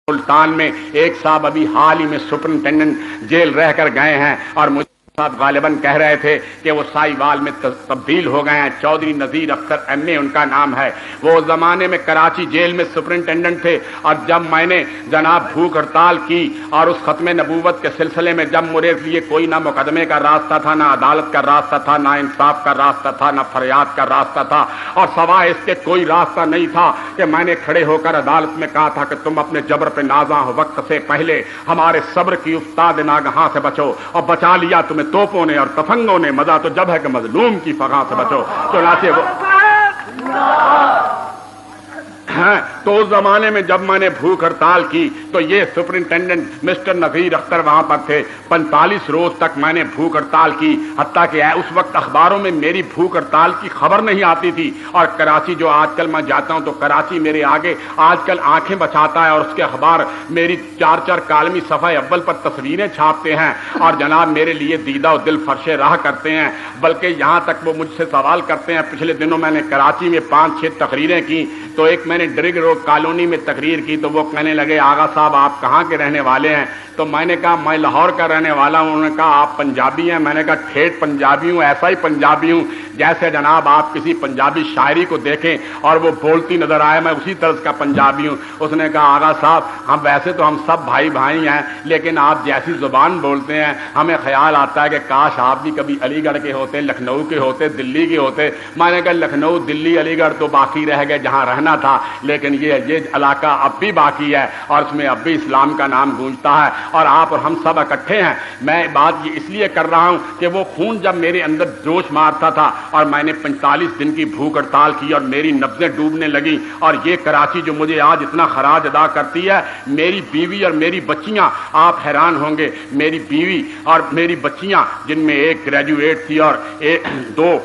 ملتان میں ایک صاحب ابھی حال ہی میں سپرنٹینڈنٹ جیل رہ کر گئے ہیں اور مجھے غالباً کہہ رہے تھے کہ وہ سائی وال میں تبدیل ہو گئے ہیں. چودھری نذیر اختر ایم اے ان کا نام ہے. وہ زمانے میں کراچی جیل میں سپرنٹینڈنٹ تھے اور جب میں نے جناب بھوک ہڑتال کی اور اس ختم نبوت کے سلسلے میں جب میرے لیے کوئی نہ مقدمے کا راستہ تھا، نہ عدالت کا راستہ تھا، نہ انصاف کا راستہ تھا، نہ فریاد کا راستہ تھا اور سوائے اس کے کوئی راستہ نہیں تھا کہ میں نے کھڑے ہو کر عدالت میں کہا تھا کہ تم اپنے جبر پہ نازاں ہو، وقت سے پہلے ہمارے صبر کی افتاد ناگہاں سے بچو، اور بچا لیا تمہیں توپوں نے اور تفنگوں نے، مزہ تو جب ہے کہ مظلوم کی فغاں سے بچو. چنانچہ وہ تو اس زمانے میں جب میں نے بھوک ہڑتال کی تو یہ سپرنٹینڈنٹ مسٹر نذیر اختر وہاں پر تھے. 45 روز تک میں نے بھوک ہڑتال کی، حتیٰ کہ اس وقت اخباروں میں میری بھوک ہڑتال کی خبر نہیں آتی تھی. اور کراچی جو آج کل میں جاتا ہوں تو کراچی میرے آگے آج کل آنکھیں بچاتا ہے اور اس کے اخبار میری 4 کالمی صفحہ اول پر تصویریں چھاپتے ہیں اور جناب میرے لیے دیدہ و دل فرش راہ کرتے ہیں. بلکہ یہاں تک وہ مجھ سے سوال کرتے ہیں. پچھلے دنوں میں نے کراچی میں 5-6 تقریریں کی تو ایک میں نے ڈرگ روڈ کالونی میں تقریر کی تو وہ کہنے لگے آغا صاحب آپ کہاں کے رہنے والے ہیں؟ تو میں نے کہا میں لاہور کا رہنے والا ہوں. انہوں نے کہا آپ پنجابی ہیں؟ میں نے کہا ٹھیٹ پنجابی ہوں، ایسا ہی پنجابی ہوں جیسے جناب آپ کسی پنجابی شاعری کو دیکھیں اور وہ بولتی نظر آئے، میں اسی طرز کا پنجابی ہوں. اس نے کہا آغا صاحب ہم ویسے تو ہم سب بھائی بھائی ہیں لیکن آپ جیسی زبان بولتے ہیں ہمیں خیال آتا ہے کہ کاش آپ بھی کبھی علی گڑھ کے ہوتے، لکھنؤ کے ہوتے، دلی کے ہوتے. میں نے کہا لکھنؤ دلی علی گڑھ تو باقی رہ گئے جہاں رہنا تھا، لیکن یہ علاقہ اب بھی باقی ہے اور اس میں اب بھی اسلام کا نام گونجتا ہے اور آپ اور ہم سب اکٹھے ہیں. میں بات یہ اس لیے کر رہا ہوں کہ وہ خون جب میرے اندر جوش مارتا تھا اور میں نے 45 دن کی بھوک ہڑتال کی اور میری نبضیں ڈوبنے لگی اور یہ کراچی جو مجھے آج اتنا خراج ادا کرتی ہے، میری بیوی اور میری بچیاں، آپ حیران ہوں گے، میری بیوی اور میری بچیاں جن میں ایک گریجویٹ تھی اور 2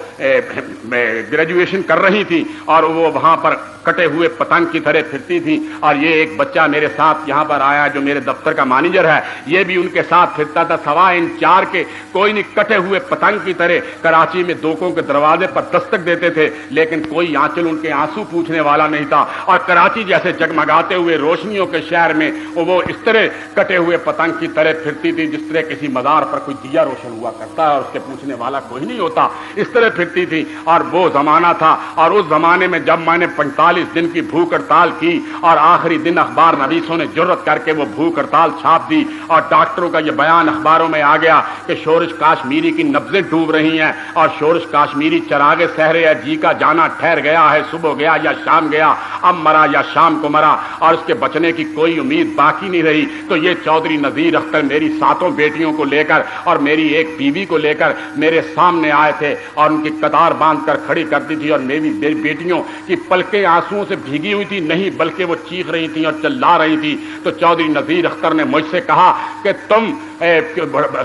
گریجویشن کر رہی تھی اور وہ وہاں پر کٹے ہوئے پتنگ کی طرح پھرتی تھی اور یہ ایک بچہ میرے ساتھ یہاں پر آیا جو میرے دفتر کا مینیجر ہے، یہ بھی ان کے ساتھ پھرتا تھا. سوائے ان 4 کے کوئی نہیں کٹے ہوئے پتنگ کی طرح کراچی میں دوکوں کے دروازے پر دستک دیتے تھے لیکن کوئی آنچل ان کے آنسو پوچھنے والا نہیں تھا. اور کراچی جیسے جگمگاتے ہوئے روشنیوں کے شہر میں وہ اس طرح کٹے ہوئے پتنگ کی طرح پھرتی تھی جس طرح کسی مزار پر کوئی دیا روشن ہوا کرتا ہے اور اس کے پوچھنے والا کوئی نہیں ہوتا، اس طرح پھرتی تھی. اور وہ زمانہ تھا اور اس زمانے میں جب میں نے 45 دن کی بھوک ہڑتال کی اور آخری دن اخبار نویسوں نے جرت کر کے وہ بھوک ہڑتال چھاپ دی اور ڈاکٹروں کا یہ بیان اخباروں میں آ گیا کہ شورش کاشمیری کی نبضیں ڈوب رہی ہیں اور شورش کاشمیری چراغے سہرے ہے، جی کا جانا ٹھہر گیا ہے، صبح گیا یا شام گیا، اب مرا یا شام کو مرا اور اس کے بچنے کی کوئی امید باقی نہیں رہی. تو یہ چودھری نذیر اختر میری 7 بیٹیوں کو لے کر اور میری ایک بیوی کو لے کر میرے سامنے آئے تھے اور ان کی قطار باندھ کر کھڑی کرتی تھی اور میری بیٹیوں کی پلکیں آنسوؤں سے بھیگی ہوئی تھی نہیں بلکہ وہ چیخ رہی تھیں اور چلا رہی تھی. تو چودھری نذیر اختر نے مجھ سے کہا کہ تم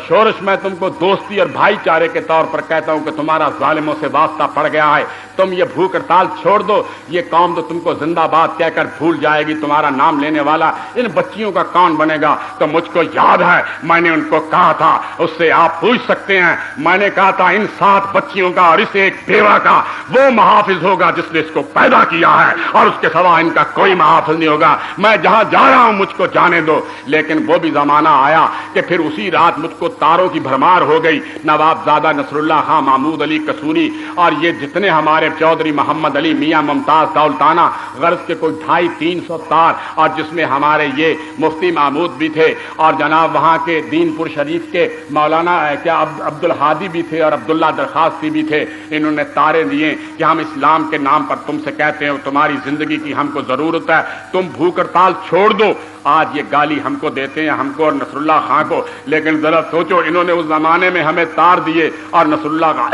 شورش میں تم کو دوستی اور بھائی چارے کے طور پر کہتا ہوں کہ تمہارا ظالموں سے واسطہ پڑ گیا ہے، تم یہ بھوک ہڑتال چھوڑ دو، یہ قوم تو تم کو زندہ باد کہہ کر بھول جائے گی، تمہارا نام لینے والا ان بچیوں کا کون بنے گا؟ تو مجھ کو یاد ہے میں نے ان کو کہا تھا، اس سے آپ پوچھ سکتے ہیں، میں نے کہا تھا ان 7 بچیوں کا اور اس ایک بیوہ کا وہ محافظ ہوگا جس نے اس کو پیدا کیا ہے اور اس کے سوا ان کا کوئی محافظ نہیں ہوگا. میں جہاں جا رہا ہوں مجھ کو جانے دو. لیکن وہ بھی زمانہ آیا کہ پھر اسی رات مجھ کو تاروں کی بھرمار ہو گئی. نواب زادہ نصر اللہ خان محمود علی قصوری اور یہ جتنے ہمارے چودھری محمد علی میاں ممتاز دولتانہ غرض کے کوئی 250-300 تار اور جس میں ہمارے یہ مفتی محمود بھی تھے اور جناب وہاں کے دین پور شریف کے مولانا کیا عبد الحادی بھی تھے اور عبداللہ درخواستی بھی تھے. انہوں نے تارے دیے کہ ہم اسلام کے نام پر تم سے کہتے ہیں تمہاری زندگی کی ہم کو ضرورت ہے، تم بھوک ہڑتال چھوڑ دو. آج یہ گالی ہم کو دیتے ہیں، ہم کو اور نصر اللہ خان کو، لیکن ذرا سوچو انہوں نے اس زمانے میں ہمیں تار دیے اور نصر اللہ خان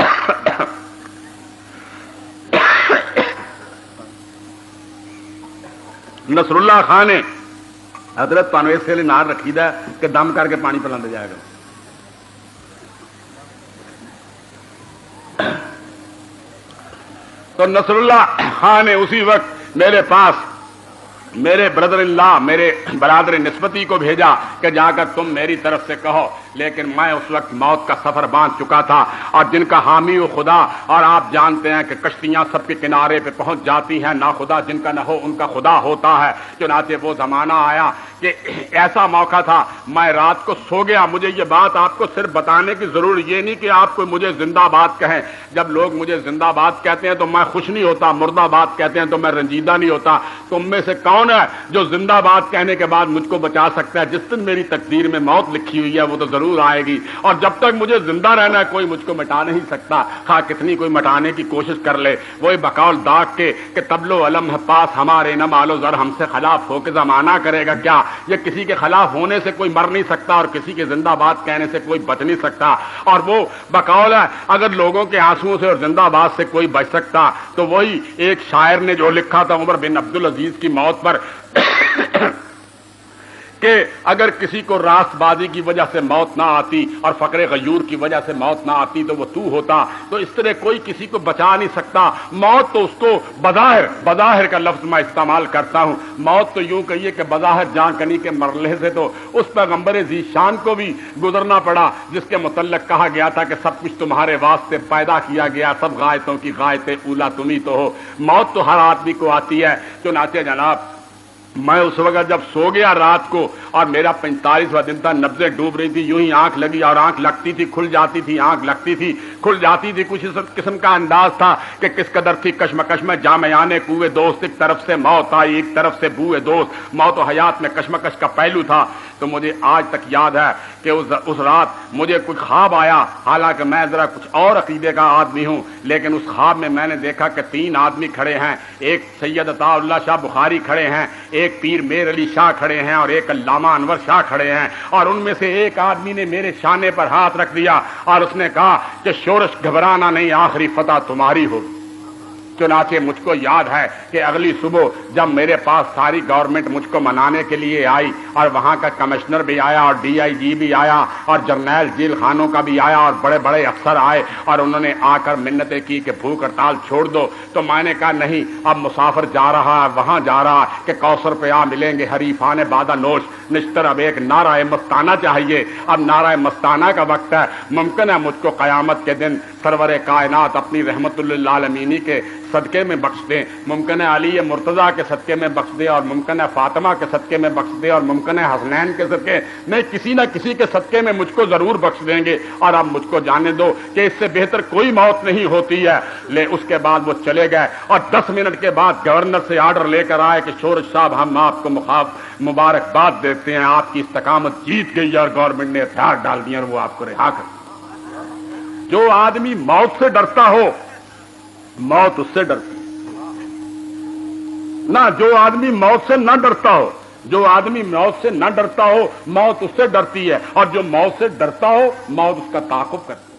نصر اللہ خان نے حضرت تانوں اس لیے نار رکھی دا کہ دم کر کے پانی پلاندے جائے گا. تو نصر اللہ خان نے اسی وقت میرے پاس میرے برادر اللہ، میرے برادر نسبتی کو بھیجا کہ جا کر تم میری طرف سے کہو لیکن میں اس وقت موت کا سفر باندھ چکا تھا، اور جن کا حامی و خدا، اور آپ جانتے ہیں کہ کشتیاں سب کے کنارے پہ پہنچ جاتی ہیں، نہ خدا جن کا نہ ہو ان کا خدا ہوتا ہے۔ چنانچہ وہ زمانہ آیا کہ ایسا موقع تھا، میں رات کو سو گیا۔ مجھے یہ بات آپ کو صرف بتانے کی ضرورت یہ نہیں کہ آپ کو مجھے زندہ باد کہیں، جب لوگ مجھے زندہ باد کہتے ہیں تو میں خوش نہیں ہوتا، مردہ باد کہتے ہیں تو میں رنجیدہ نہیں ہوتا۔ تم میں سے کون ہے جو زندہ باد کہنے کے بعد مجھ کو بچا سکتا ہے؟ جس دن میری تقدیر میں موت لکھی ہوئی ہے وہ تو ضرور آئے گی، اور جب تک مجھے زندہ رہنا ہے کوئی مجھ کو مٹا نہیں سکتا، خواہ کتنی کوئی مٹانے کی کوشش کر لے۔ وہی بقول داغ کے کہ تبلو علم ہے پاس ہمارے، نہ مالو زر ہم سے خلاف ہو کے زمانہ کرے گا کیا۔ یہ کسی کے خلاف ہونے سے کوئی مر نہیں سکتا، اور کسی کے زندہ باد کہنے سے کوئی بچ نہیں سکتا۔ اور وہ بقول ہے اگر لوگوں کے آنسوؤں سے اور زندہ باد سے کوئی بچ سکتا تو وہی ایک شاعر نے جو لکھا تھا عمر بن عبدالعزیز کی موت پر کہ اگر کسی کو راست بازی کی وجہ سے موت نہ آتی اور فقر غیور کی وجہ سے موت نہ آتی تو وہ تو ہوتا، تو اس طرح کوئی کسی کو بچا نہیں سکتا۔ موت تو اس کو بظاہر کا لفظ میں استعمال کرتا ہوں، موت تو یوں کہیے کہ بظاہر جان کنی کے مرحلے سے تو اس پیغمبر ذی شان کو بھی گزرنا پڑا جس کے متعلق کہا گیا تھا کہ سب کچھ تمہارے واسطے پیدا کیا گیا، سب غایتوں کی غایت اولا تمہیں تو ہو۔ موت تو ہر آدمی کو آتی ہے۔ چنانچہ جناب میں اس وقت جب سو گیا رات کو، اور میرا 45واں دن تھا، نبضیں ڈوب رہی تھی، یوں ہی آنکھ لگی اور آنکھ لگتی تھی کھل جاتی تھی، آنکھ لگتی تھی کھل جاتی تھی، کچھ اس قسم کا انداز تھا کہ کس قدر تھی کشمکش میں جامعان کوئے دوست، ایک طرف سے موت آئی ایک طرف سے بوئے دوست، موت و حیات میں کشمکش کا پہلو تھا۔ تو مجھے آج تک یاد ہے کہ اس رات مجھے کچھ خواب آیا، حالانکہ میں ذرا کچھ اور عقیدے کا آدمی ہوں، لیکن اس خواب میں میں نے دیکھا کہ 3 آدمی کھڑے ہیں، ایک سید عطا اللہ شاہ بخاری کھڑے ہیں، ایک پیر میر علی شاہ کھڑے ہیں، اور ایک علامہ انور شاہ کھڑے ہیں، اور ان میں سے ایک آدمی نے میرے شانے پر ہاتھ رکھ دیا اور اس نے کہا کہ شورش گھبرانا نہیں، آخری فتح تمہاری ہو۔ چنانچہ مجھ کو یاد ہے کہ اگلی صبح جب میرے پاس ساری گورنمنٹ مجھ کو منانے کے لیے آئی، اور وہاں کا کمشنر بھی آیا اور DIG بھی آیا اور جرنیل جیل خانوں کا بھی آیا اور بڑے بڑے افسر آئے، اور انہوں نے آ کر منتیں کی کہ بھوک ہڑتال چھوڑ دو، تو میں نے کہا نہیں، اب مسافر جا رہا ہے وہاں جا رہا کہ کوثر پہ آ ملیں گے حریفان بادہ نوش نشتر، اب ایک نعرہ مستانہ چاہیے، اب نعرہ مستانہ کا وقت ہے۔ ممکن ہے مجھ کو قیامت کے دن سرور کائنات اپنی رحمت للعالمین کے صدقے میں بخش دیں، ممکن ہے علی مرتضیٰ کے صدقے میں بخش دے، اور ممکن ہے فاطمہ کے صدقے میں بخش دے، اور ممکن ہے حسنین کے صدقے میں کسی نہ کسی کے صدقے میں مجھ کو ضرور بخش دیں گے۔ اور اب مجھ کو جانے دو کہ اس سے بہتر کوئی موت نہیں ہوتی ہے۔ اس کے بعد وہ چلے گئے، اور 10 منٹ کے بعد گورنر سے آرڈر لے کر آئے کہ شورش صاحب ہم آپ کو مبارکباد دیتے ہیں، آپ کی استقامت جیت گئی اور گورنمنٹ نے ہتھیار ڈال دیے اور وہ آپ کو رہا کر۔ جو آدمی موت سے ڈرتا ہو موت اس سے ڈرتی نہ، جو آدمی موت سے نہ ڈرتا ہو، جو آدمی موت سے نہ ڈرتا ہو موت اس سے ڈرتی ہے، اور جو موت سے ڈرتا ہو موت اس کا تعاقب کرتی ہے۔